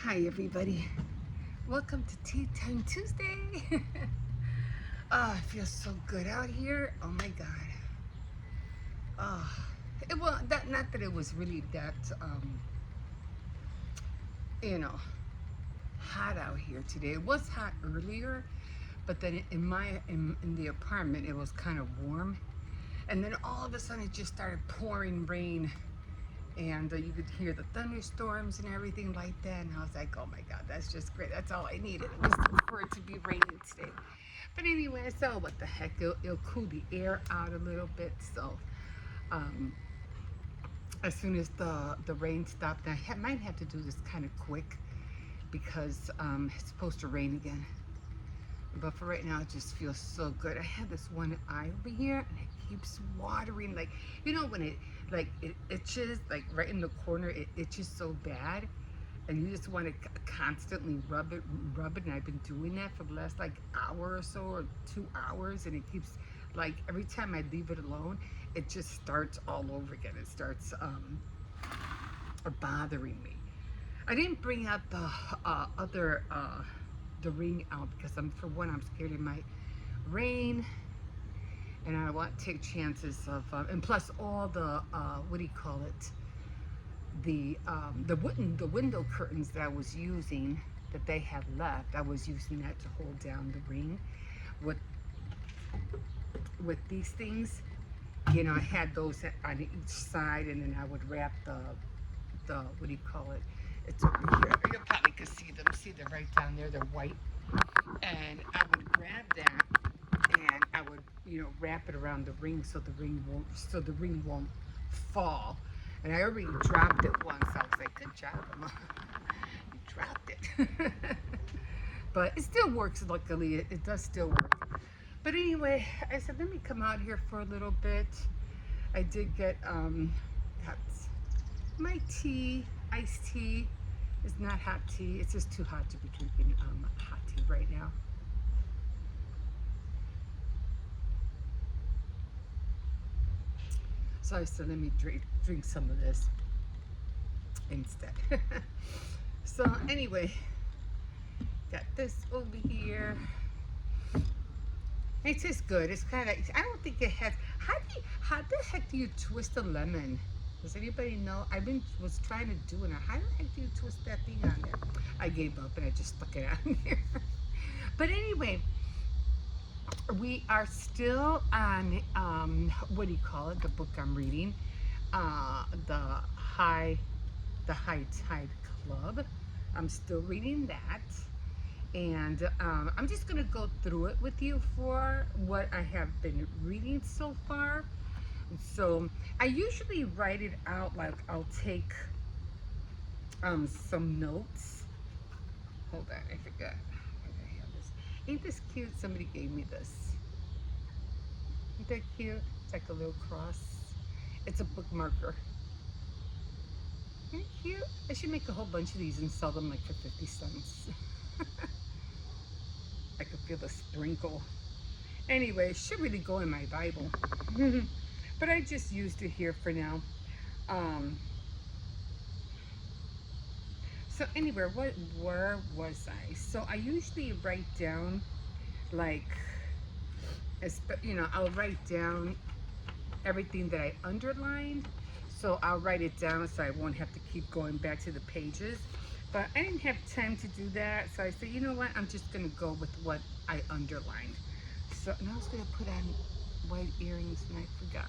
Hi everybody, welcome to Tea Time Tuesday. It feels so good out here. Oh my god. Well, that not that it was really that you know hot out here today. It was hot earlier, but then in the apartment it was kind of warm, and then all of a sudden it just started pouring rain. And you could hear the thunderstorms and everything like that. And I was like, oh my God, that's just great. That's all I needed, was for it to be raining today. But anyway, I saw what the heck. It'll cool the air out a little bit. So um, as soon as the rain stopped, I might have to do this kind of quick because it's supposed to rain again. But for right now, it just feels so good. I have this one eye over here, and it keeps watering. Like, when it itches, like right in the corner, it itches so bad, and you just want to constantly rub it. And I've been doing that for the last like hour or so, or 2 hours, and it keeps like every time I leave it alone, it just starts all over again. It starts bothering me. I didn't bring out the other the ring out because I'm scared it might rain, and I want to take chances of and plus all the what do you call it, the window curtains that I was using, that they had left. I was using that to hold down the ring with these things. I had those on each side, and then I would wrap the what do you call it, it's over here. You probably could see them. See, they're right down there. They're white. And I would grab that, and I would, wrap it around the ring so the ring won't fall. And I already dropped it once. I was like, good job, Emma. You dropped it. But it still works, luckily. It does still work. But anyway, I said, let me come out here for a little bit. I did get that's my tea, iced tea. It's not hot tea. It's just too hot to be drinking hot tea right now. So I said, let me drink some of this instead. So anyway, got this over here. It tastes good. It's kind of, I don't think it has, how the heck do you twist a lemon? Does anybody know? Was trying to do it. How the heck do you twist that thing on there? I gave up and I just stuck it on there. But anyway, we are still on what do you call it? The book I'm reading, the High Tide Club. I'm still reading that, and I'm just gonna go through it with you for what I have been reading so far. So I usually write it out, like I'll take some notes. Hold on, I forgot. Where did I have this? Ain't this cute? Somebody gave me this. Isn't that cute? It's like a little cross. It's a bookmarker. Isn't it cute? I should make a whole bunch of these and sell them like for 50 cents. I could feel the sprinkle. Anyway, it should really go in my Bible. But I just used it here for now. So anyway, where was I? So I usually write down, like, I'll write down everything that I underlined. So I'll write it down so I won't have to keep going back to the pages. But I didn't have time to do that, so I said, you know what? I'm just gonna go with what I underlined. So, and I was gonna put on white earrings and I forgot.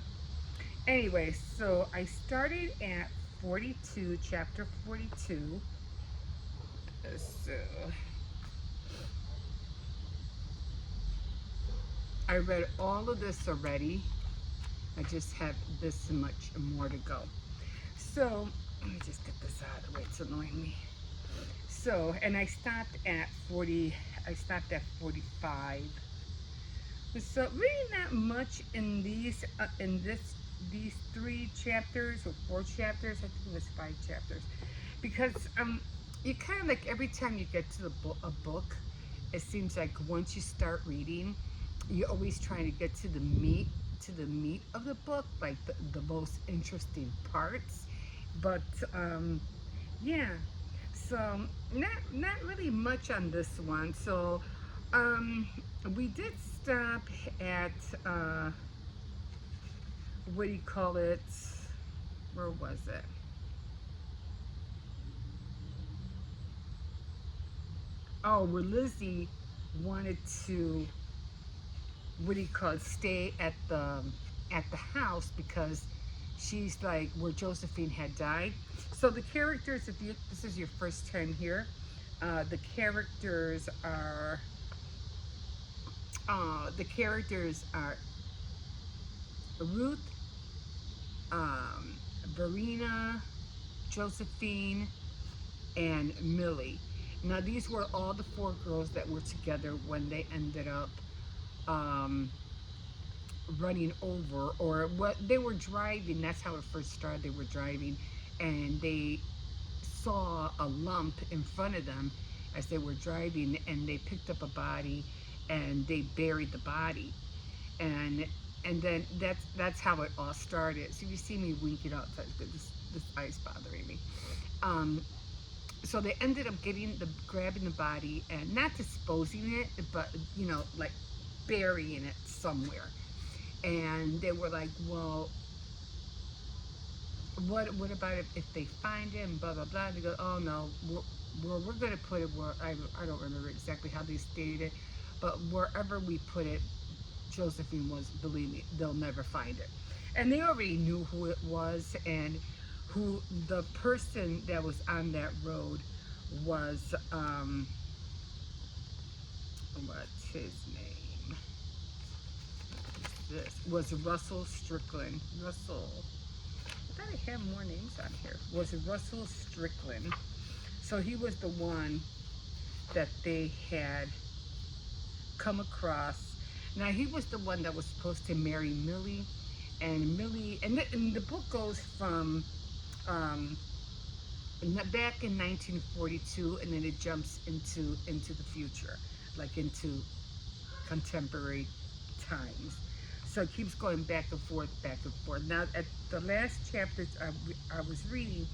Anyway, so I started at 42, chapter 42. So I read all of this already. I just have this much more to go. So let me just get this out of the way. It's annoying me. So, and I stopped at 40. I stopped at 45. So really not much in these these 3 chapters or 4 chapters. I think it was 5 chapters, because you kind of like every time you get to a book, it seems like once you start reading, you're always trying to get to the meat of the book, like the most interesting parts. But yeah, So not really much on this one. So um, we did stop at what do you call it? Where was it? Oh, where Lizzie wanted to, what do you call it, stay at the house because she's like where Josephine had died. So the characters, if you this is your first time here, the characters are the characters are Ruth, um, Verena, Josephine, and Millie. Now these were all the four girls that were together when they ended up um, running over, or what they were driving. That's how it first started. They were driving, and they saw a lump in front of them as they were driving, and they picked up a body, and they buried the body, and then that's how it all started. So you see me winking out. This eye's bothering me. Um, so they ended up grabbing the body and not disposing it, but like burying it somewhere. And they were like, well, what about if they find it and blah blah blah. And they go, oh no, we're gonna put it where I don't remember exactly how they stated it, but wherever we put it, Josephine was, believe me, they'll never find it. And they already knew who it was, and who the person that was on that road was. What's his name? This was Russell Strickland. Russell. I thought I had more names on here. Was Russell Strickland. So he was the one that they had come across. Now he was the one that was supposed to marry Millie, and Millie, and the book goes from um, back in 1942, and then it jumps into the future, like into contemporary times. So it keeps going back and forth, back and forth. Now, at the last chapter I was reading,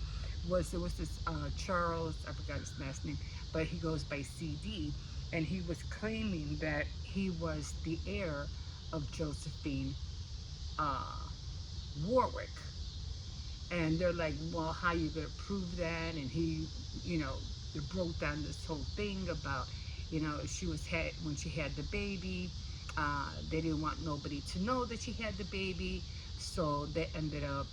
there was this Charles, I forgot his last name, but he goes by CD, and he was claiming that he was the heir of Josephine uh, Warwick. And they're like, well, how you gonna prove that? And he, they broke down this whole thing about, when she had the baby, they didn't want nobody to know that she had the baby, so they ended up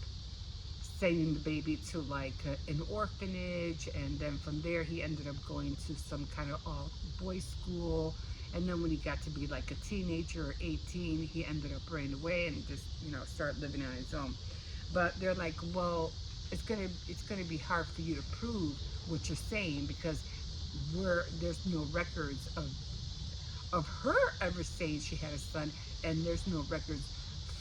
sending the baby to like an orphanage, and then from there he ended up going to some kind of all boys school, and then when he got to be like a teenager or 18, he ended up running away and just started living on his own. But they're like, well, it's gonna be hard for you to prove what you're saying, because there's no records of her ever saying she had a son, and there's no records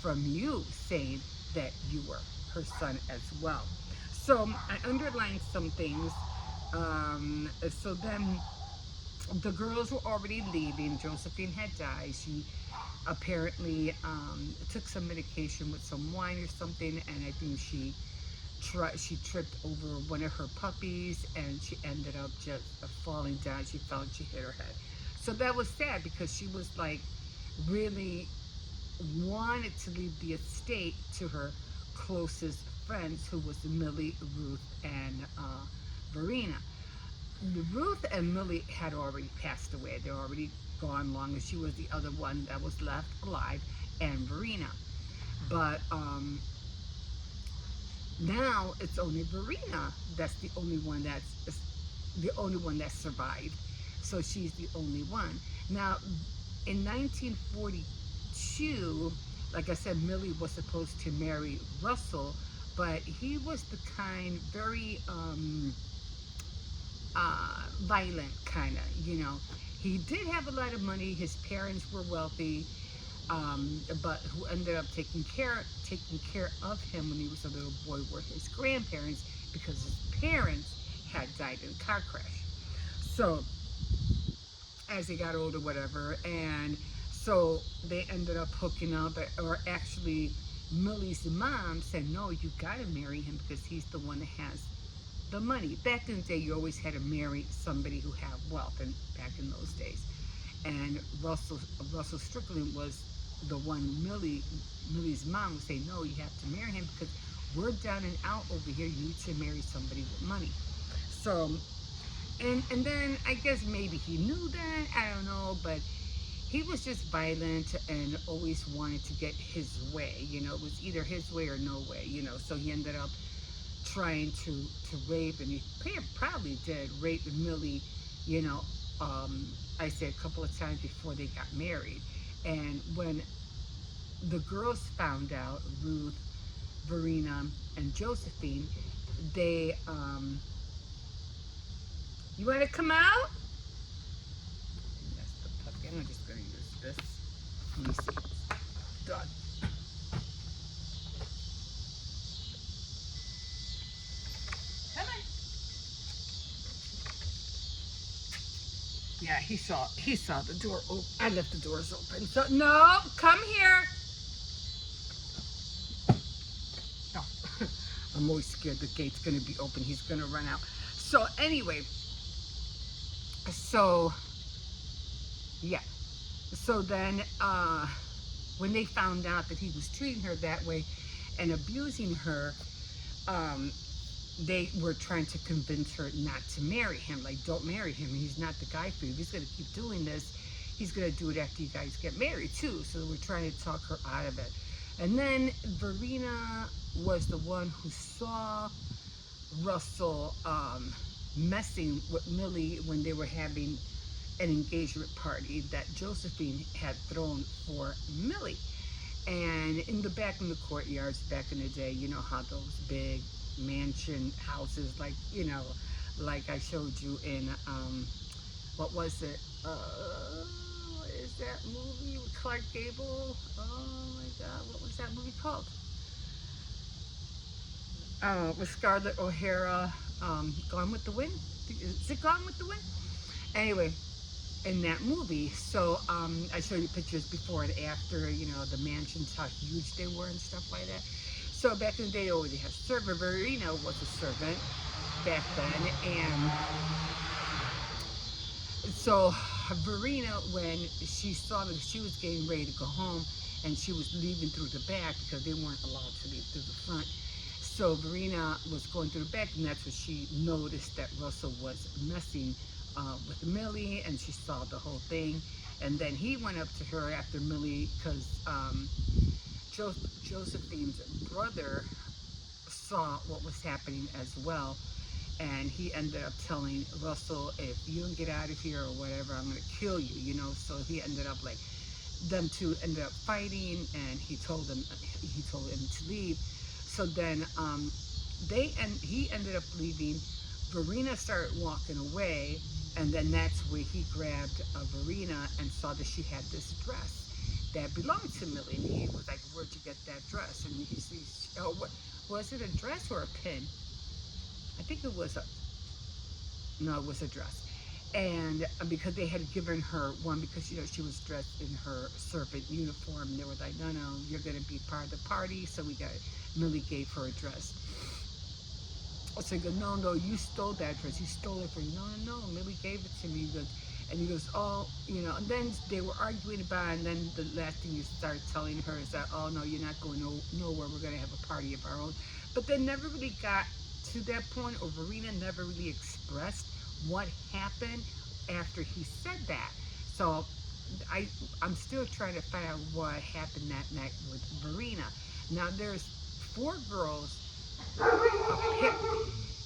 from you saying that you were her son as well. So I underlined some things. So then the girls were already leaving. Josephine had died. She apparently took some medication with some wine or something, and I think she tripped over one of her puppies, and she ended up just falling down. She fell and she hit her head. So that was sad, because she was like really wanted to leave the estate to her closest friends, who was Millie, Ruth, and Verena. Ruth and Millie had already passed away. They're already gone long, and she was the other one that was left alive, and Verena. But now it's only Verena that's the only one that survived. So she's the only one. Now, in 1942, like I said, Millie was supposed to marry Russell, but he was the kind, very violent kind of, He did have a lot of money. His parents were wealthy, but who ended up taking care of him when he was a little boy were his grandparents, because his parents had died in a car crash. So as he got older, whatever, and so they ended up hooking up, or actually Millie's mom said, no, you gotta marry him, because he's the one that has the money. Back in the day, you always had to marry somebody who had wealth, and back in those days. And Russell Strickland was the one Millie's mom would say, no, you have to marry him because we're down and out over here. You need to marry somebody with money. So, and then I guess maybe he knew that, I don't know, but he was just violent and always wanted to get his way. It was either his way or no way. So he ended up trying to rape, and he probably did rape Millie, I say a couple of times before they got married. And when the girls found out, Ruth, Verena, and Josephine, they, you want to come out? That's the puppy. I'm just going to use this. Let me see. Done. Come on. Yeah, he saw the door open. I left the doors open. So no, come here. No. I'm always scared the gate's gonna be open. He's gonna run out. So anyway, so yeah. So then when they found out that he was treating her that way and abusing her, they were trying to convince her not to marry him. Like, don't marry him. He's not the guy for you. If he's going to keep doing this, he's going to do it after you guys get married, too. So we're trying to talk her out of it. And then Verena was the one who saw Russell messing with Millie when they were having an engagement party that Josephine had thrown for Millie. And in the back in the courtyards, back in the day, you know how those big mansion houses, like like I showed you in what was it, what is that movie with Clark Gable? Oh my god, what was that movie called? With Scarlett O'Hara, Gone with the Wind. Is it Gone with the Wind? Anyway, in that movie, so I showed you pictures before and after, the mansions, how huge they were and stuff like that. So back in the day, they already had a servant. Verena was a servant back then. And so Verena, when she saw that she was getting ready to go home and she was leaving through the back because they weren't allowed to leave through the front. So Verena was going through the back, and that's when she noticed that Russell was messing with Millie, and she saw the whole thing. And then he went up to her after Millie, because Josephine's brother saw what was happening as well, and he ended up telling Russell, if you don't get out of here or whatever, I'm going to kill you, So he ended up, like, them two ended up fighting, and he told him to leave. So then he ended up leaving. Verena started walking away, and then that's where he grabbed Verena and saw that she had this dress that belonged to Millie. And he was like, where'd you get that dress? And he says, oh, what, was it a dress or a pin? I think it was it was a dress. And because they had given her one, because she was dressed in her servant uniform, they were like, no, you're going to be part of the party. So Millie gave her a dress. So he goes, no, you stole that dress. You stole it from me. No, Millie gave it to me. He goes, oh, and then they were arguing about it, and then the last thing you started telling her is that, oh, no, you're not going nowhere. We're going to have a party of our own. But they never really got to that point, or Verena never really expressed what happened after he said that. So I'm still trying to find out what happened that night with Verena. Now, there's 4 girls.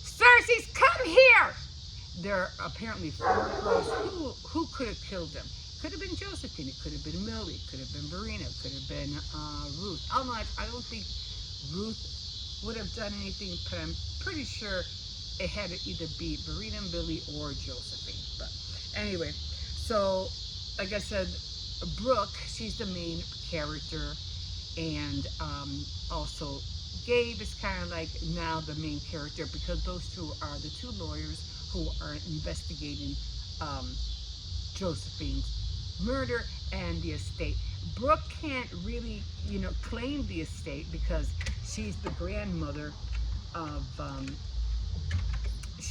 Cersei's, come here! There are apparently 4 girls who could have killed him. Could have been Josephine, it could have been Millie, could have been Verena, could have been Ruth. I don't think Ruth would have done anything, but I'm pretty sure it had to either be Verena, Millie, or Josephine. But anyway, so like I said, Brooke, she's the main character, and also Gabe is kind of like now the main character, because those two are the 2 lawyers who are investigating Josephine's murder and the estate. Brooke can't really, claim the estate because she's the grandmother of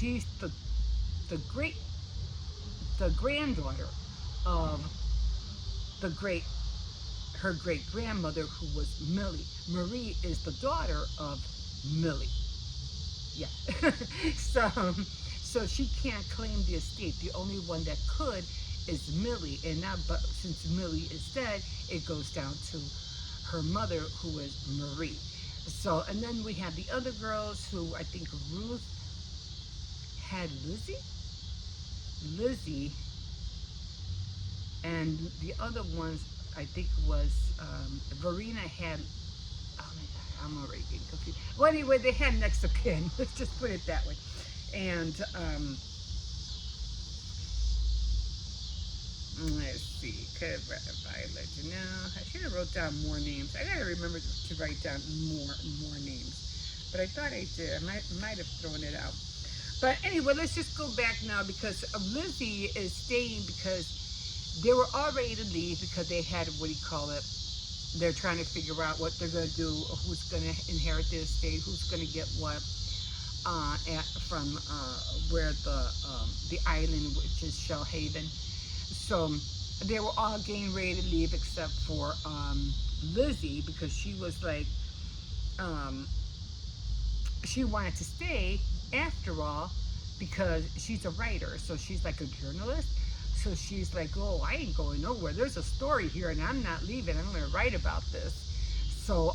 she's the great the granddaughter of the great her great grandmother, who was Millie. Marie is the daughter of Millie. Yeah. so so she can't claim the estate. The only one that could is Millie, and now, but since Millie is dead, it goes down to her mother, who is Marie. So, and then we have the other girls, who I think Ruth had Lizzie, and the other ones I think was Verena had. Oh my God, I'm already getting confused. Well, anyway, they had next of kin. Let's just put it that way. And let's see, could I let you know? I should have wrote down more names. I gotta remember to write down more names. But I thought I did. I might have thrown it out. But anyway, let's just go back now, because Lizzie is staying because they were all ready to leave, because they had, what do you call it? They're trying to figure out what they're going to do, who's going to inherit the estate, who's going to get what from where the island, which is Shellhaven. So they were all getting ready to leave except for Lizzie, because she was like, she wanted to stay after all, because she's a writer, so she's like a journalist. So she's like, oh, I ain't going nowhere. There's a story here, and I'm not leaving. I'm going to write about this. So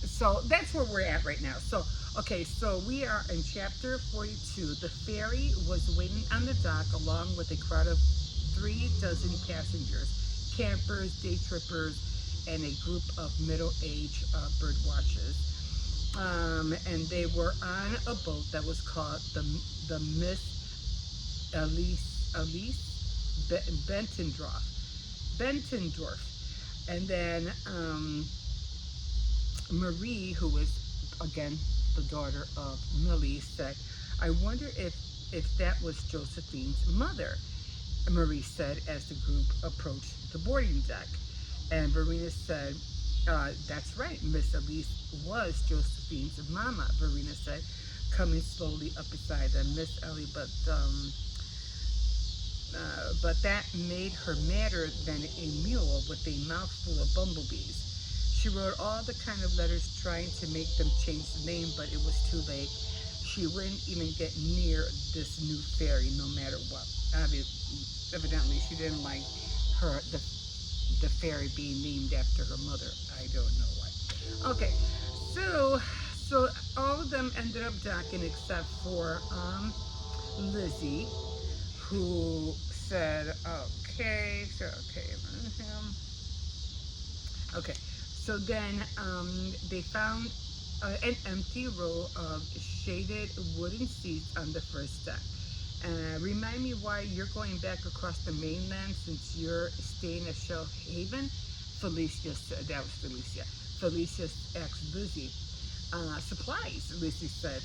so that's where we're at right now. So, okay, so we are in chapter 42. The ferry was waiting on the dock along with a crowd of 36 passengers, campers, day trippers, and a group of middle-aged bird watchers. And they were on a boat that was called the Miss Elise Bentendorf. And then Marie, who was again the daughter of Millie, said, I wonder if that was Josephine's mother. Marie said as the group approached the boarding deck. And Verena said, that's right, Miss Elise was Josephine's mama, Verena said, coming slowly up beside them. Miss Ellie, but that made her madder than a mule with a mouthful of bumblebees. She wrote all the kind of letters trying to make them change the name, but it was too late. She wouldn't even get near this new fairy, no matter what. Evidently, she didn't like the fairy being named after her mother. I don't know why. Okay, so all of them ended up docking except for Lizzie, who said, okay, so then they found an empty row of shaded wooden seats on the first deck. Remind me why you're going back across the mainland since you're staying at Shellhaven? Felicia said, that was Felicia. Felicia asked Lizzie. Supplies, Lizzie said,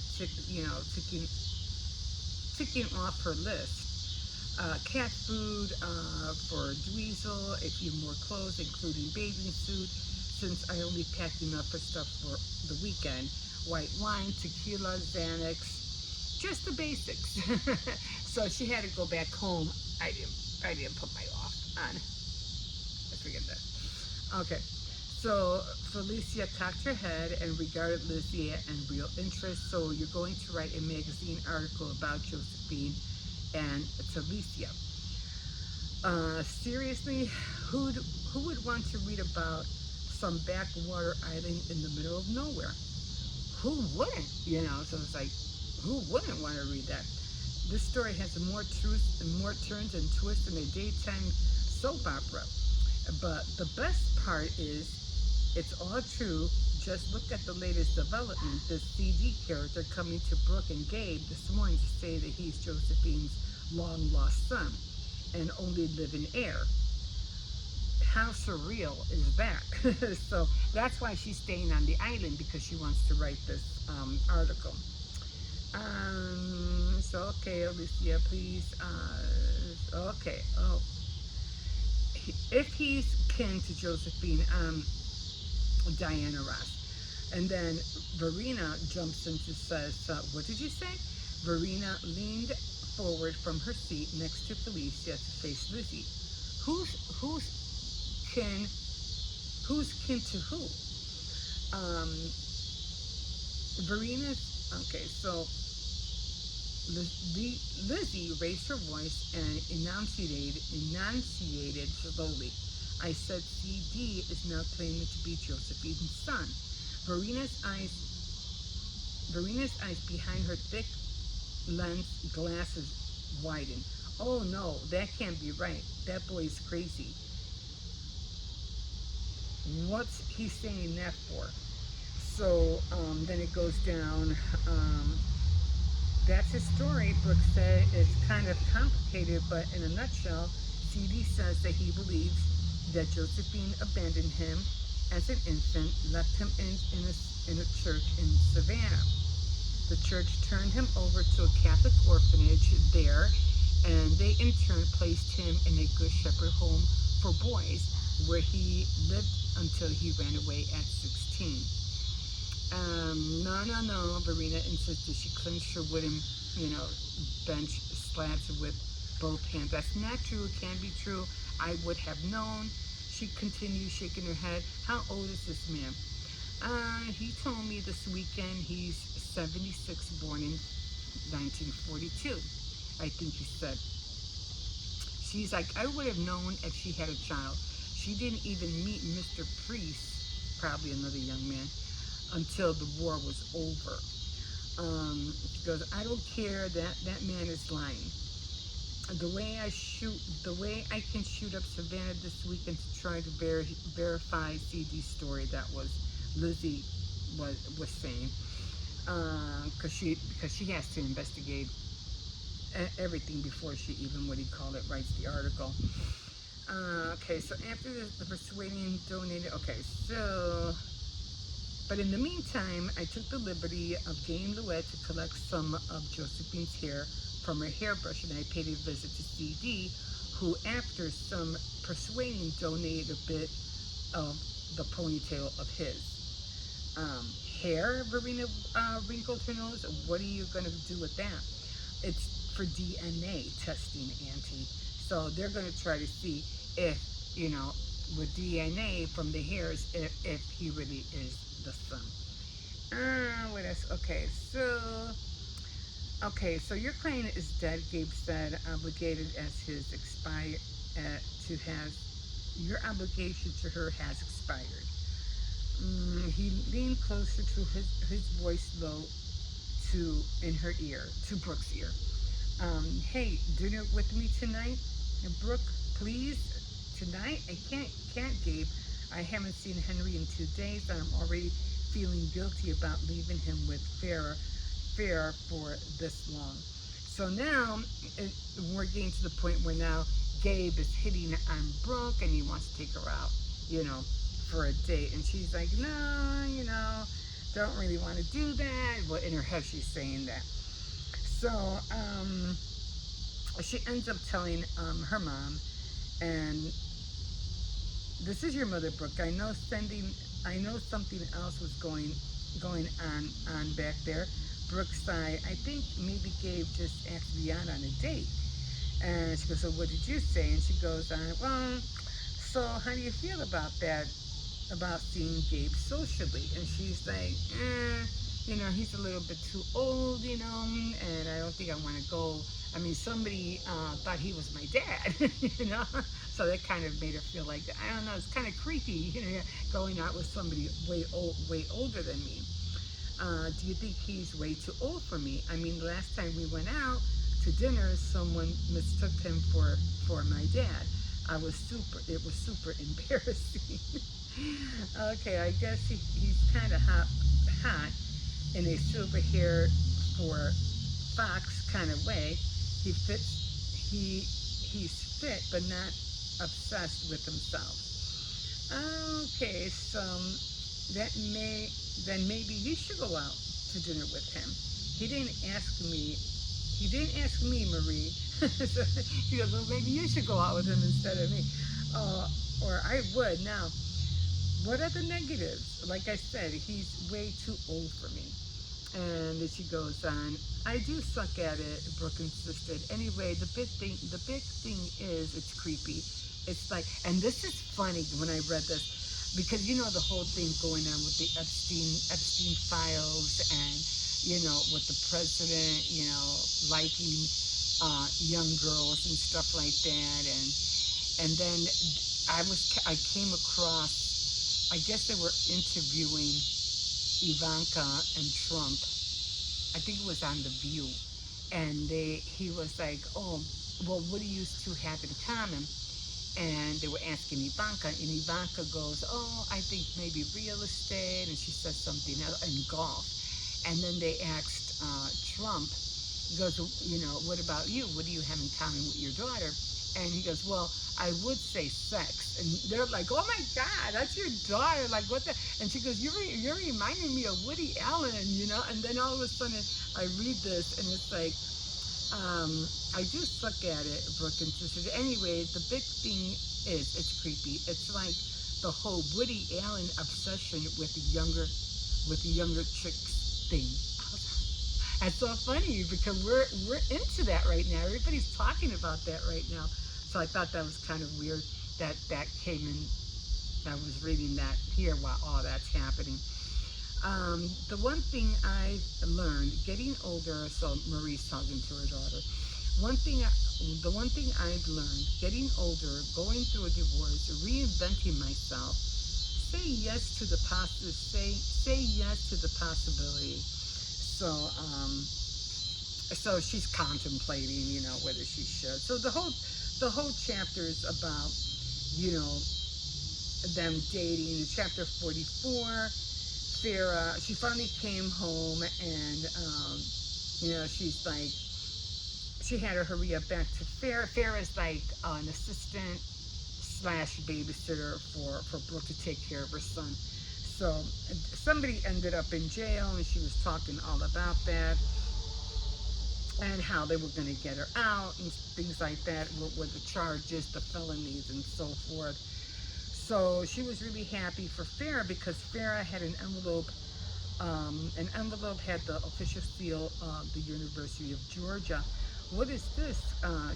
ticking off her list. Cat food for Dweezil, a few more clothes, including bathing suit, since I only packed enough for stuff for the weekend. White wine, tequila, Xanax, just the basics. So she had to go back home. I didn't put my off on. Let's forget that. Okay. So Felicia cocked her head and regarded Lizzie in real interest. So you're going to write a magazine article about Josephine and Talicia. Seriously, who would want to read about some backwater island in the middle of nowhere? Who wouldn't? So it's like, who wouldn't want to read that? This story has more truth and more turns and twists than a daytime soap opera. But the best part is, it's all true. Just look at the latest development. This CD character coming to Brooke and Gabe this morning to say that he's Josephine's long-lost son and only living heir. How surreal is that? So that's why she's staying on the island, because she wants to write this article. So, okay, Alicia, please. Okay. Oh. If he's kin to Josephine, Diana Ross. And then Verena jumps in and says, what did you say? Verena leaned forward from her seat next to Felicia to face Lizzie. Who's kin? Who's kin to who? Um, Verena's okay. So Lizzie raised her voice and enunciated slowly. I said CD is now claiming to be Josephine's son. Verena's eyes, Verena's eyes behind her thick lens glasses widened. Oh no, that can't be right. That boy's crazy. What's he saying that for? So then it goes down. That's his story. Brooke said it's kind of complicated, but in a nutshell, CD says that he believes that Josephine abandoned him as an infant, left him in a church in Savannah. The church turned him over to a Catholic orphanage there, and they in turn placed him in a Good Shepherd home for boys, where he lived until he ran away at 16. No, Verena insisted. She clenched her wooden, bench slats with both hands. That's not true. It can't be true. I would have known. She continued, shaking her head. How old is this man? He told me this weekend he's 76, born in 1942. I think he said. She's like, I would have known if she had a child. She didn't even meet Mr. Priest, probably another young man, until the war was over. She goes, I don't care, that man is lying. The way I can shoot up Savannah this weekend to try to verify CD's story, that was Lizzie was saying, because she has to investigate everything before she even, writes the article. Okay, so after the persuading donated, but in the meantime, I took the liberty of getting Louette to collect some of Josephine's hair from her hairbrush, and I paid a visit to CD, who, after some persuading, donated a bit of the ponytail of his. Hair, Verena wrinkled her nose. What are you going to do with that? It's for DNA testing, Auntie. So they're going to try to see if, with DNA from the hairs, if he really is the son. What else? Okay, so your client is dead, Gabe said, obligated as his your obligation to her has expired. He leaned closer to his voice low in her ear, to Brooke's ear. Hey, dinner with me tonight? Brooke, please? Tonight? I can't, Gabe. I haven't seen Henry in 2 days, and I'm already feeling guilty about leaving him with Farrah for this long. So now we're getting to the point where now Gabe is hitting on Brooke, and he wants to take her out, for a date. And she's like, no, don't really want to do that. Well, in her head, she's saying that. So she ends up telling her mom, and this is your mother, Brooke. I know something else was going on back there. Brooke sighed. I think maybe Gabe just asked me out on a date. And she goes, so what did you say? And she goes on, well, so how do you feel about that? About seeing Gabe socially? And she's like, he's a little bit too old, and I don't think I want to go. I mean, somebody thought he was my dad, so that kind of made her feel like, I don't know, it's kind of creepy, going out with somebody way older than me. Do you think he's way too old for me? I mean, the last time we went out to dinner, someone mistook him for my dad. It was super embarrassing. Okay, I guess he's kind of hot in a silver hair for fox kind of way. He's fit, but not obsessed with himself. Okay, so then maybe you should go out to dinner with him. He didn't ask me, Marie. So she goes, well, maybe you should go out with him instead of me. Or I would. Now, what are the negatives? Like I said, he's way too old for me. And then she goes on, I do suck at it, Brooke insisted. Anyway, the big thing is it's creepy. It's like, and this is funny when I read this, because you know the whole thing going on with the Epstein files, and with the president, liking young girls and stuff like that, and then I came across, I guess they were interviewing Ivanka and Trump. I think it was on The View, and he was like, "Oh, well, what do you two have in common?" And they were asking Ivanka, and Ivanka goes, "Oh, I think maybe real estate," and she says something else, and golf. And then they asked Trump, he goes, "What about you? What do you have in common with your daughter?" And he goes, "Well, I would say sex." And they're like, "Oh my God, that's your daughter! Like what the?" And she goes, "You're reminding me of Woody Allen." And then all of a sudden, I read this, and it's like, I do suck at it, Brooke insisted. Anyway, the big thing is it's creepy. It's like the whole Woody Allen obsession with the younger chicks thing. That's so funny because we're into that right now. Everybody's talking about that right now. So I thought that was kind of weird that came in. I was reading that here while all that's happening. The one thing I learned getting older, so Marie's talking to her daughter. The one thing I've learned getting older, going through a divorce, reinventing myself, say yes to the possibility. So she's contemplating, whether she should. So the whole chapter is about, you know, them dating. In chapter 44, Farah, she finally came home, and she's like, she had to hurry up back to Farah. Farah's like an assistant slash babysitter for Brooke to take care of her son. So somebody ended up in jail, and she was talking all about that and how they were going to get her out and things like that with the charges, the felonies, and so forth. So she was really happy for Farah because Farah had an envelope. An envelope had the official seal of the University of Georgia. What is this?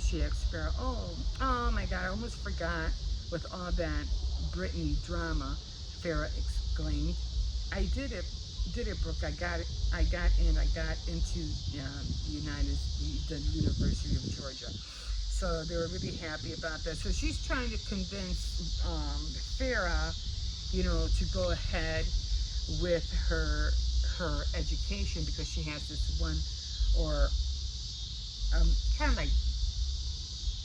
She asked Farah. Oh my God, I almost forgot with all that Britney drama, Farah exclaimed. I did it, Brooke. I got it. I got into the University of Georgia. So they were really happy about that. So she's trying to convince Farah, to go ahead with her education because she has this one or kind of like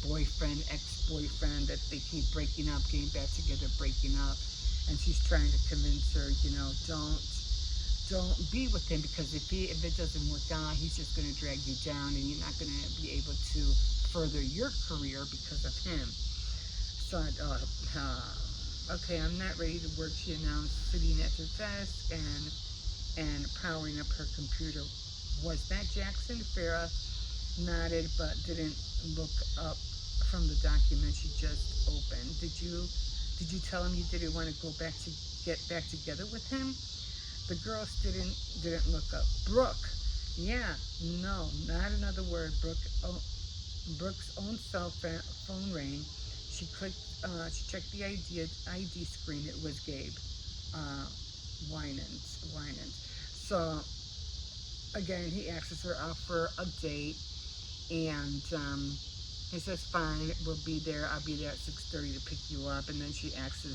boyfriend, ex-boyfriend that they keep breaking up, getting back together, breaking up, and she's trying to convince her, don't be with him because if it doesn't work out, he's just going to drag you down, and you're not going to be able to further your career because of him. So, okay, I'm not ready to work, she announced, sitting at her desk and powering up her computer. Was that Jackson? Farah nodded but didn't look up from the document she just opened. Did you tell him you didn't want to get back together with him? The girls didn't look up. Brooke. Yeah, no, not another word. Brooke's own cell phone rang. She checked the ID screen. It was Gabe. Winans. So again, he asks her out for a date, and he says, "Fine, we'll be there. I'll be there at 6:30 to pick you up." And then she asks,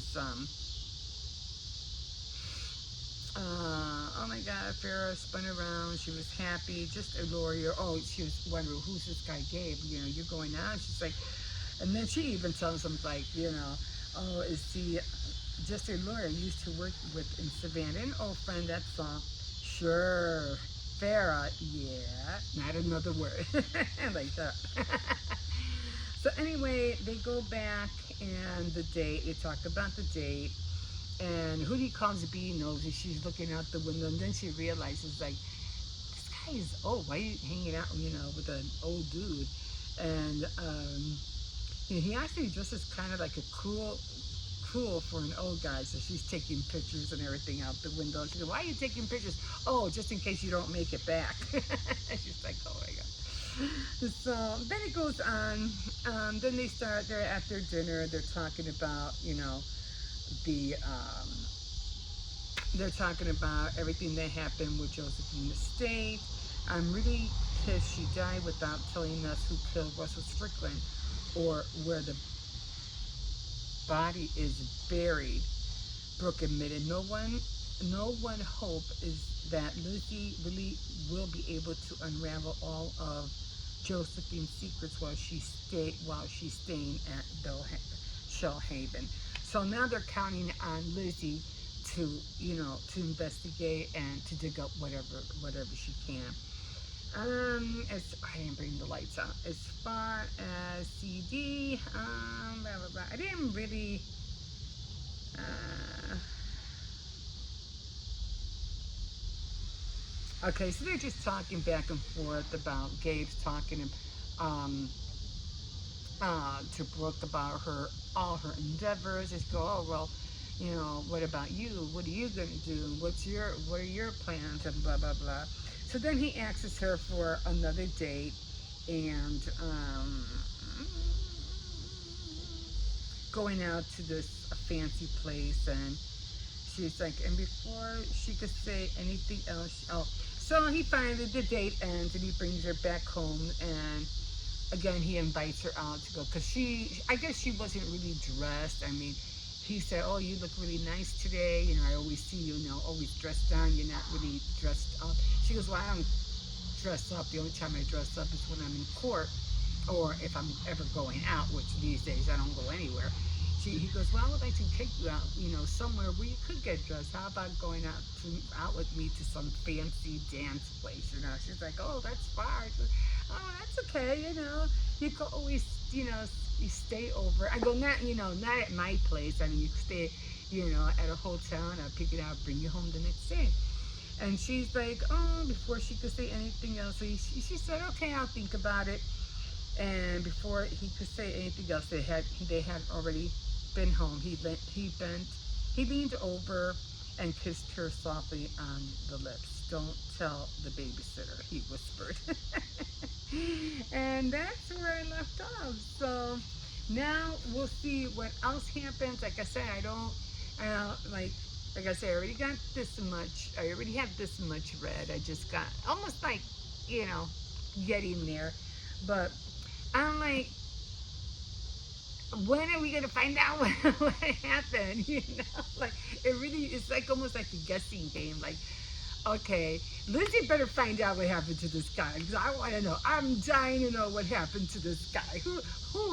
"Oh my God!" Farah spun around. She was happy, just a lawyer. Oh, she was wondering who's this guy, Gabe. You're going out. She's like, and then she even tells him like, "Oh, is he just a lawyer I used to work with in Savannah? An old friend, that's all." Sure. Farah, yeah, not another word. Like that. So anyway, they go back and they talk about the date, and who he calls being nosy. She's looking out the window, and then she realizes like, this guy is old. Why are you hanging out, with an old dude? And he actually dresses kind of like a cool for an old guy. So she's taking pictures and everything out the window. She goes, "Why are you taking pictures?" "Oh, just in case you don't make it back." She's like, "Oh my god." So then it goes on. Then they're at their dinner. They're talking about, the they're talking about everything that happened with Josephine Estate. I'm really pissed she died without telling us who killed Russell Strickland or where the body is buried. Brooke admitted no one hope is that Lucy really will be able to unravel all of Josephine's secrets while she's staying at Shellhaven. So now they're counting on Lizzie to investigate and to dig up whatever she can. As I didn't bring the lights out. As far as CD, blah blah blah. I didn't really. Uh, okay, so they're just talking back and forth about Gabe's talking um, to Brooke about all her endeavors. Just go, oh well, what about you? What are you gonna do? What are your plans? And blah blah blah. So then he asks her for another date, and going out to this fancy place, and she's like, and before she could say anything else, oh, so he finally, the date ends, and he brings her back home, and again, he invites her out to go, because I guess she wasn't really dressed. I mean, he said, oh, you look really nice today. I always see you, always dressed down. You're not really dressed up. She goes, well, I don't dress up. The only time I dress up is when I'm in court or if I'm ever going out, which these days I don't go anywhere. He goes, well, I would like to take you out, somewhere where you could get dressed. How about going out with me to some fancy dance place? She's like, oh, that's far. Goes, oh, that's okay. You could always, you stay over. I go, not at my place. I mean, you stay, at a hotel, and I'll pick it out, bring you home the next day. And she's like, oh, before she could say anything else, so she said, okay, I'll think about it. And before he could say anything else, they had already been home. He leaned over and kissed her softly on the lips. Don't tell the babysitter, he whispered. And that's where I left off. So now we'll see what else happens. Like I said, like I said, I already got this much. I already have this much read. I just got almost like, getting there. But I'm like, when are we gonna find out what happened? Like it's like almost like a guessing game. Like, okay, Lizzie better find out what happened to this guy, because I want to know. I'm dying to know what happened to this guy. Who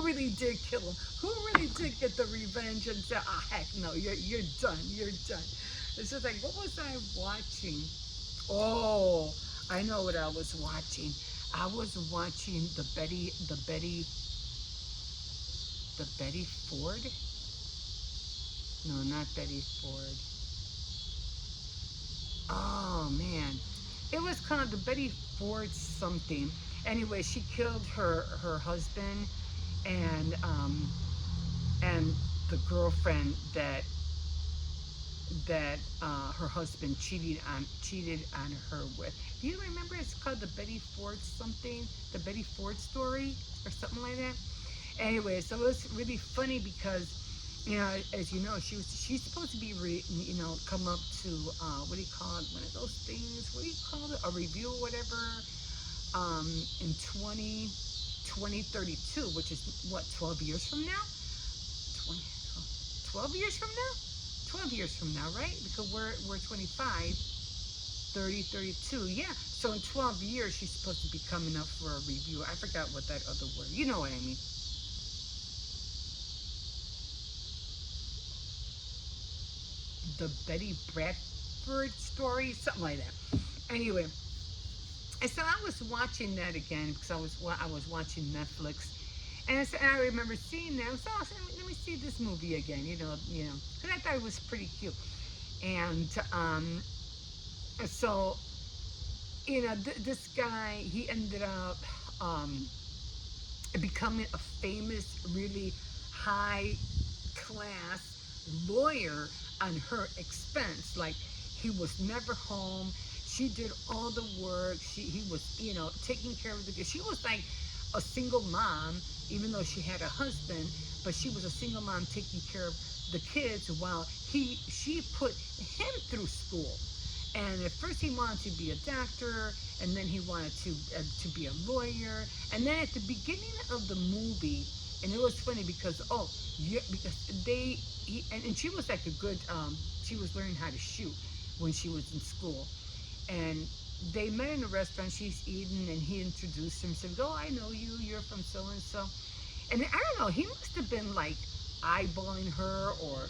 really did kill him? Who really did get the revenge and say, oh heck no, you're done, you're done. It's just like, what was I watching? Oh, I know what I was watching. I was watching the Betty Ford? No, not Betty Ford. Oh man, it was called the Betty Ford something. Anyway, she killed her husband and the girlfriend that her husband cheated on her with. Do you remember? It's called the Betty Ford something, the Betty Ford story or something like that. Anyway, so it was really funny because, as you know, she's supposed to be come up to what do you call it? One of those things. What do you call it? A review or whatever. In 2032, which is what, 12 years from now? 12 years from now? 12 years from now, right? Because we're 25, 30, 32. Yeah. So in 12 years, she's supposed to be coming up for a review. I forgot what that other word. You know what I mean. The Betty Bradford Story, something like that. Anyway, and so I was watching that again because I was watching Netflix, and I remember seeing that. So I said, let me see this movie again, because I thought it was pretty cute. And so this guy, he ended up becoming a famous, really high class lawyer on her expense. Like, he was never home. She did all the work. He was, taking care of the kids. She was like a single mom, even though she had a husband, but she was a single mom taking care of the kids while she put him through school. And at first he wanted to be a doctor, and then he wanted to be a lawyer. And then at the beginning of the movie, and it was funny because yeah, because and she was like a good she was learning how to shoot when she was in school, and they met in a restaurant. She's eating, and he introduced himself. Oh, I know you. You're from so and so. And I don't know. He must have been like eyeballing her, or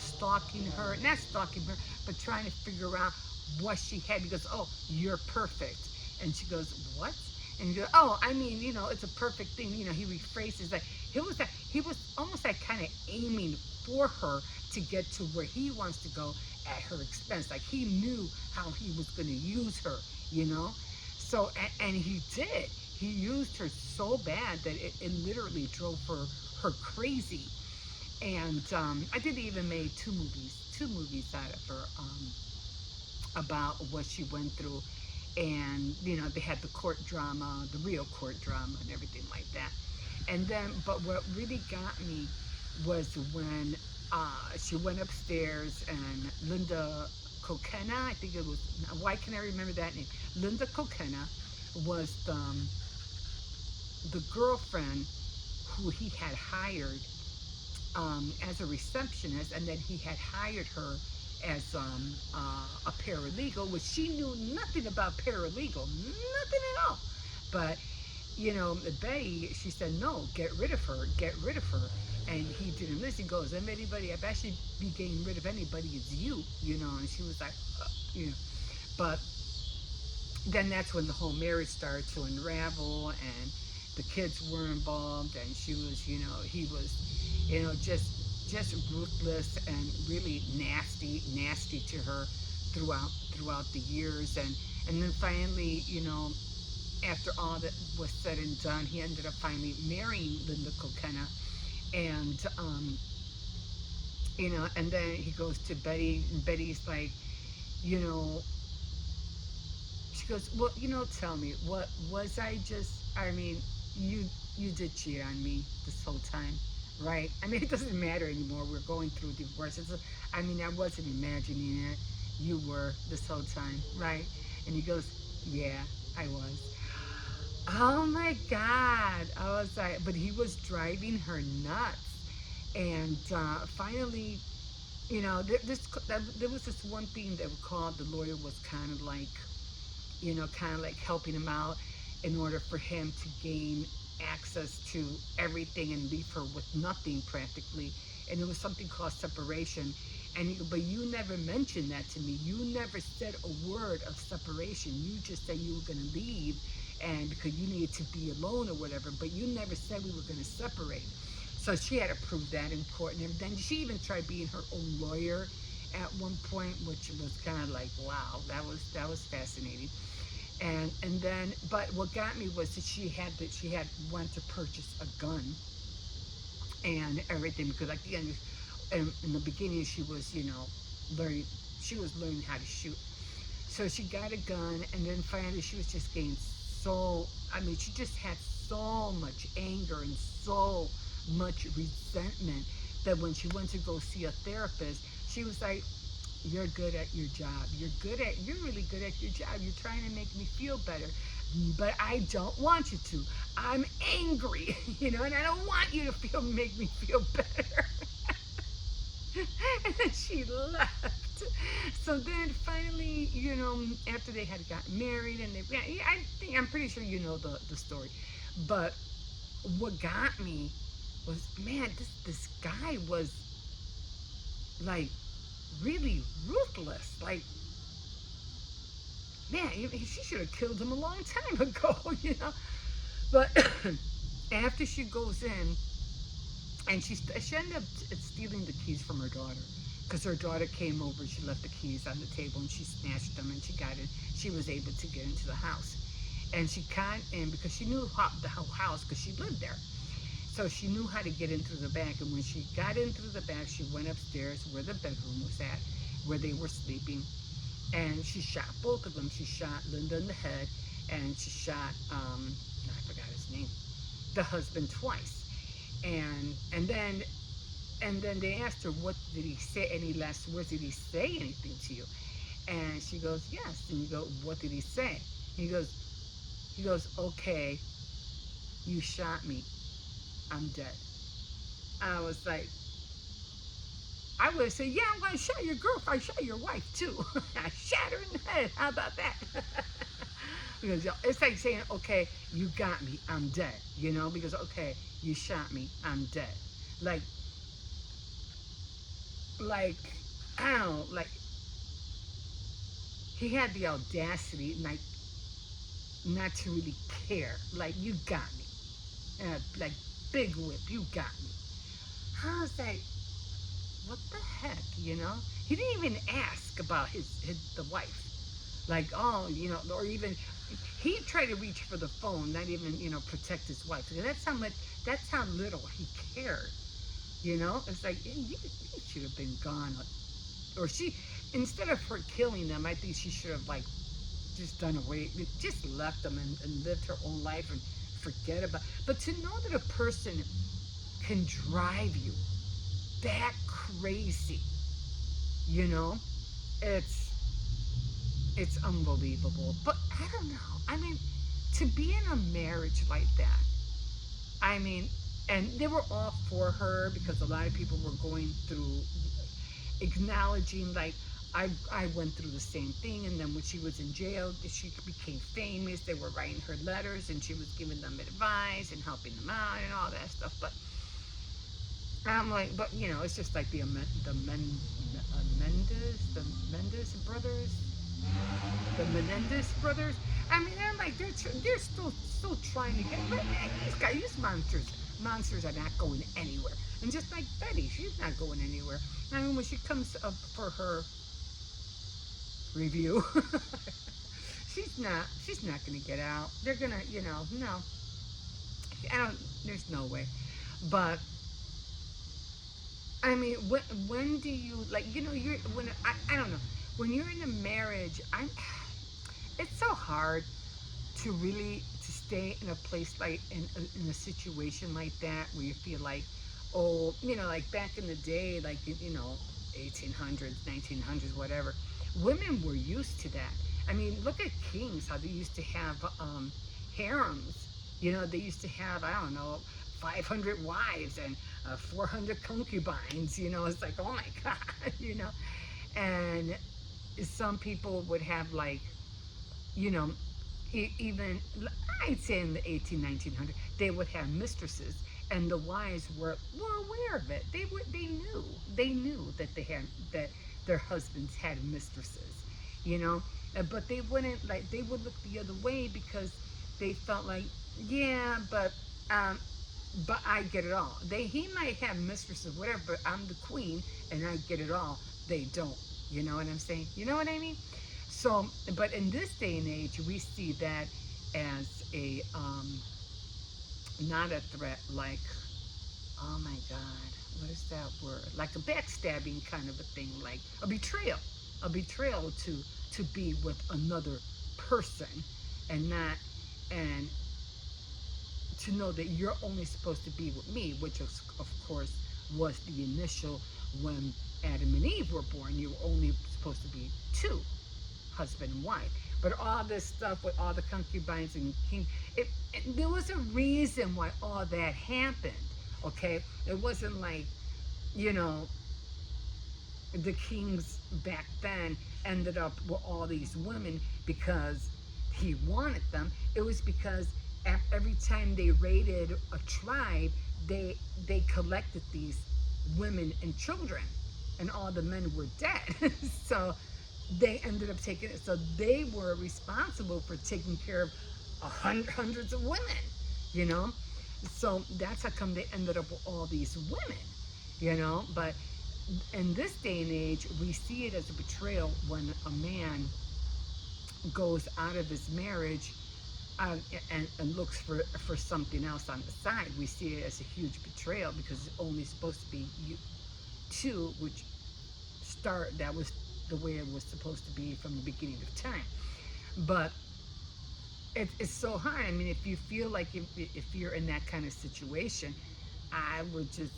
stalking her. Not stalking her, but trying to figure out what she had. Because, oh, you're perfect. And she goes, what? And he goes, oh, I mean, it's a perfect thing. He rephrases that. He was almost like kind of aiming for her to get to where he wants to go at her expense. Like, he knew how he was going to use her. So, and he did. He used her so bad that it literally drove her crazy. And I did even made two movies out of her, about what she went through. And they had the court drama, the real court drama, and everything like that. And then, but what really got me was when she went upstairs, and Linda Kokena, I think it was, why can I remember that name? Linda Kokena was the girlfriend who he had hired as a receptionist, and then he had hired her as a paralegal, which she knew nothing about paralegal, nothing at all. But Betty, she said, no, get rid of her, get rid of her. And he didn't listen. He goes, if anybody, I've actually be getting rid of anybody, it's you, And she was like, But then that's when the whole marriage started to unravel, and the kids were involved, and she was, he was, just ruthless and really nasty to her throughout the years. And then finally, after all that was said and done, he ended up finally marrying Linda Kokena. And and then he goes to Betty, and Betty's like, she goes, well, tell me, what was I mean, you did cheat on me this whole time, right? I mean, it doesn't matter anymore. We're going through divorce. I wasn't imagining it. You were this whole time, right? And he goes, yeah, I was. Oh my God. I was like, but he was driving her nuts. And finally, there was this one thing that we called, the lawyer was kind of like, helping him out in order for him to gain access to everything and leave her with nothing practically. And it was something called separation. But you never mentioned that to me. You never said a word of separation. You just said you were going to leave, and because you needed to be alone or whatever, but you never said we were going to separate. So she had to prove that in court. And then she even tried being her own lawyer at one point, which was kind of like, wow, that was fascinating. And then, but what got me was that she had went to purchase a gun and everything, because like in the beginning she was learning how to shoot. So she got a gun, and then finally she was just getting she just had so much anger and so much resentment that when she went to go see a therapist, she was like, you're good at your job. You're really good at your job. You're trying to make me feel better, but I don't want you to. I'm angry, and I don't want you to make me feel better. And then she left. So then finally, after they had gotten married, and I'm pretty sure you know the story. But what got me was, man, this guy was like really ruthless. Like, man, she should have killed him a long time ago, But after she goes in, and she ended up stealing the keys from her daughter, because her daughter came over, she left the keys on the table, and she snatched them, and she was able to get into the house. And she got in because she knew the whole house, because she lived there. So she knew how to get in through the back. And when she got in through the back, she went upstairs where the bedroom was at, where they were sleeping. And she shot both of them. She shot Linda in the head, and she shot, I forgot his name, the husband twice. And then they asked her, what did he say? Any last words? Did he say anything to you? And she goes, yes. And you go, what did he say? He goes, okay, you shot me. I'm dead. I was like, I would say, yeah, I'm going to shot your girlfriend. I shot your wife, too. I shot her in the head. How about that? Because it's like saying, okay, you got me. I'm dead. Because, okay, you shot me. I'm dead. Like, I don't know, like, he had the audacity, like, not to really care. Like, you got me. Like, big whip, you got me. I was like, what the heck, He didn't even ask about the wife. Like, oh, or even, he tried to reach for the phone, not even, protect his wife. That's how little he cared. It's like, you should have been gone. Or instead of her killing them, I think she should have, like, just done away, just left them and lived her own life and forget about. But to know that a person can drive you that crazy, it's unbelievable. But I don't know. I mean, to be in a marriage like that, I mean, and they were all for her because a lot of people were going through, acknowledging, like, I went through the same thing. And then when she was in jail, she became famous. They were writing her letters, and she was giving them advice and helping them out and all that stuff. But I'm like, but it's just like the Mendes brothers, the Menendez brothers. I mean, they're like, they're still trying to get. But man, these monsters are not going anywhere. And just like Betty, she's not going anywhere. I mean, when she comes up for her review, she's not going to get out. They're gonna, no. There's no way. But I mean, when do you, like, I don't know, when you're in a marriage, it's so hard to stay in a place, like, in a situation like that, where you feel like, oh, like back in the day, like, 1800s, 1900s, whatever, women were used to that. I mean, look at kings, how they used to have harems. They used to have, I don't know, 500 wives and 400 concubines. It's like, oh my God. And some people would have, like, even, I'd say in the 1900s, they would have mistresses, and the wives were aware of it. They knew that their husbands had mistresses, but they wouldn't, like, they would look the other way because they felt like, yeah, but I get it all. He might have mistresses, whatever, but I'm the queen and I get it all. They don't. You know what I'm saying? You know what I mean? So, but in this day and age, we see that as a, not a threat, like, oh my God, what is that word? Like a backstabbing kind of a thing, like a betrayal to be with another person, and to know that you're only supposed to be with me, which of course was the initial, when Adam and Eve were born, you were only supposed to be two, husband and wife. But all this stuff with all the concubines and king, there was a reason why all that happened, okay? It wasn't like, the kings back then ended up with all these women because he wanted them. It was because every time they raided a tribe, they collected these women and children, and all the men were dead. So they ended up taking it. So they were responsible for taking care of hundreds of women, So that's how come they ended up with all these women, But in this day and age, we see it as a betrayal when a man goes out of his marriage um, and looks for something else on the side. We see it as a huge betrayal because it's only supposed to be you two, which that was the way it was supposed to be from the beginning of time. But it's so hard. I mean, if you feel like if you're in that kind of situation, I would just,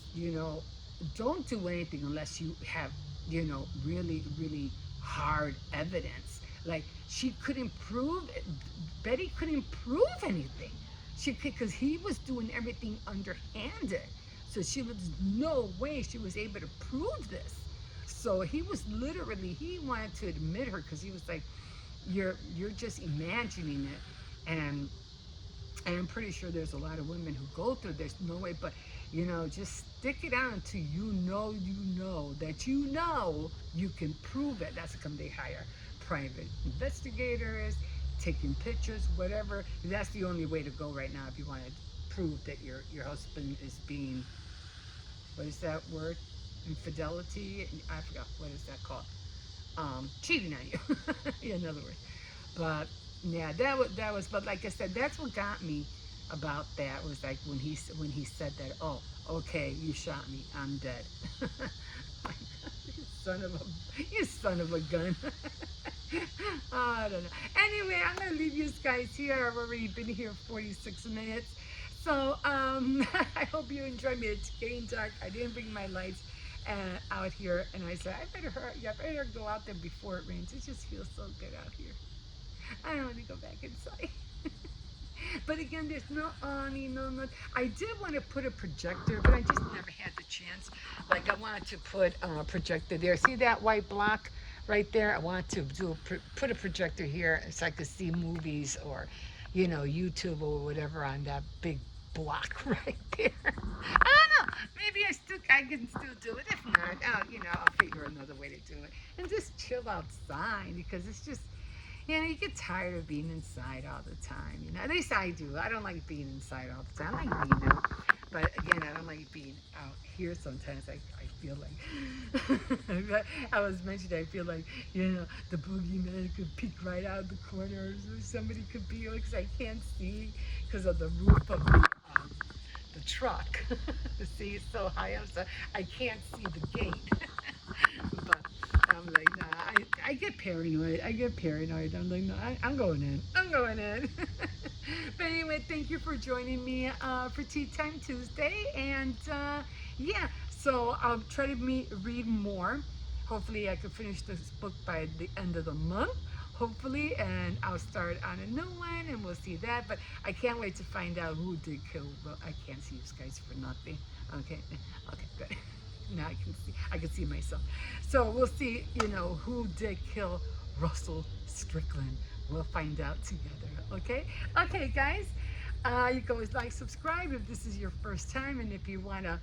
don't do anything unless you have, really, really hard evidence. Like she couldn't prove, Betty couldn't prove anything. She could, because he was doing everything underhanded. So she was no way she was able to prove this. So he was literally, he wanted to admit her because he was like, you're just imagining it. And I'm pretty sure there's a lot of women who go through this. No way, but just stick it out until that you can prove it. That's how come they hire private investigators, taking pictures, whatever. That's the only way to go right now if you want to prove that your husband is being, what is that word? Infidelity. I forgot, what is that called? Cheating on you. Yeah, in other words. But yeah, that was. But like I said, that's what got me about that was like when he said that. Oh, okay, you shot me. I'm dead. You son of a gun. Oh, I don't know. Anyway, I'm gonna leave you guys here. I've already been here 46 minutes. So I hope you enjoyed me. It's getting dark. I didn't bring my lights out here, and I said I better go out there before it rains. It just feels so good out here. I don't want to go back inside. But again, there's no awning, no nothing. I did want to put a projector, but I just never had the chance. Like I wanted to put a projector there. See that white block right there? I want to put a projector here so I could see movies or, YouTube or whatever on that big block right there. I don't know. Maybe I can still do it. If not, I'll figure another way to do it and just chill outside because it's just. You get tired of being inside all the time. At least I do. I don't like being inside all the time. I like being out. But again, I don't like being out here sometimes. I feel like, I was mentioning, I feel like, the boogeyman could peek right out of the corners or somebody could be, because I can't see because of the roof of the truck. See, it's so high up, so I can't see the gate. But I'm like, nah, I get paranoid. I'm like, no, I'm going in. I'm going in. But anyway, thank you for joining me for Tea Time Tuesday. And yeah, so I'll try to read more. Hopefully I can finish this book by the end of the month. Hopefully, and I'll start on a new one, and we'll see that. But I can't wait to find out who did kill. Well, I can't see you guys for nothing. Okay, good. Now I can see myself. So we'll see, who did kill Russell Strickland. We'll find out together. Okay, guys. You can always like, subscribe if this is your first time, and if you want to,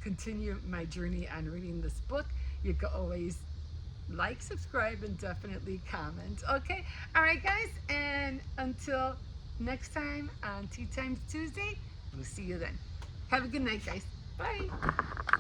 continue my journey on reading this book, you can always like, subscribe, and definitely comment. Okay. All right, guys. And until next time on Tea Time Tuesday, we'll see you then. Have a good night, guys. Bye.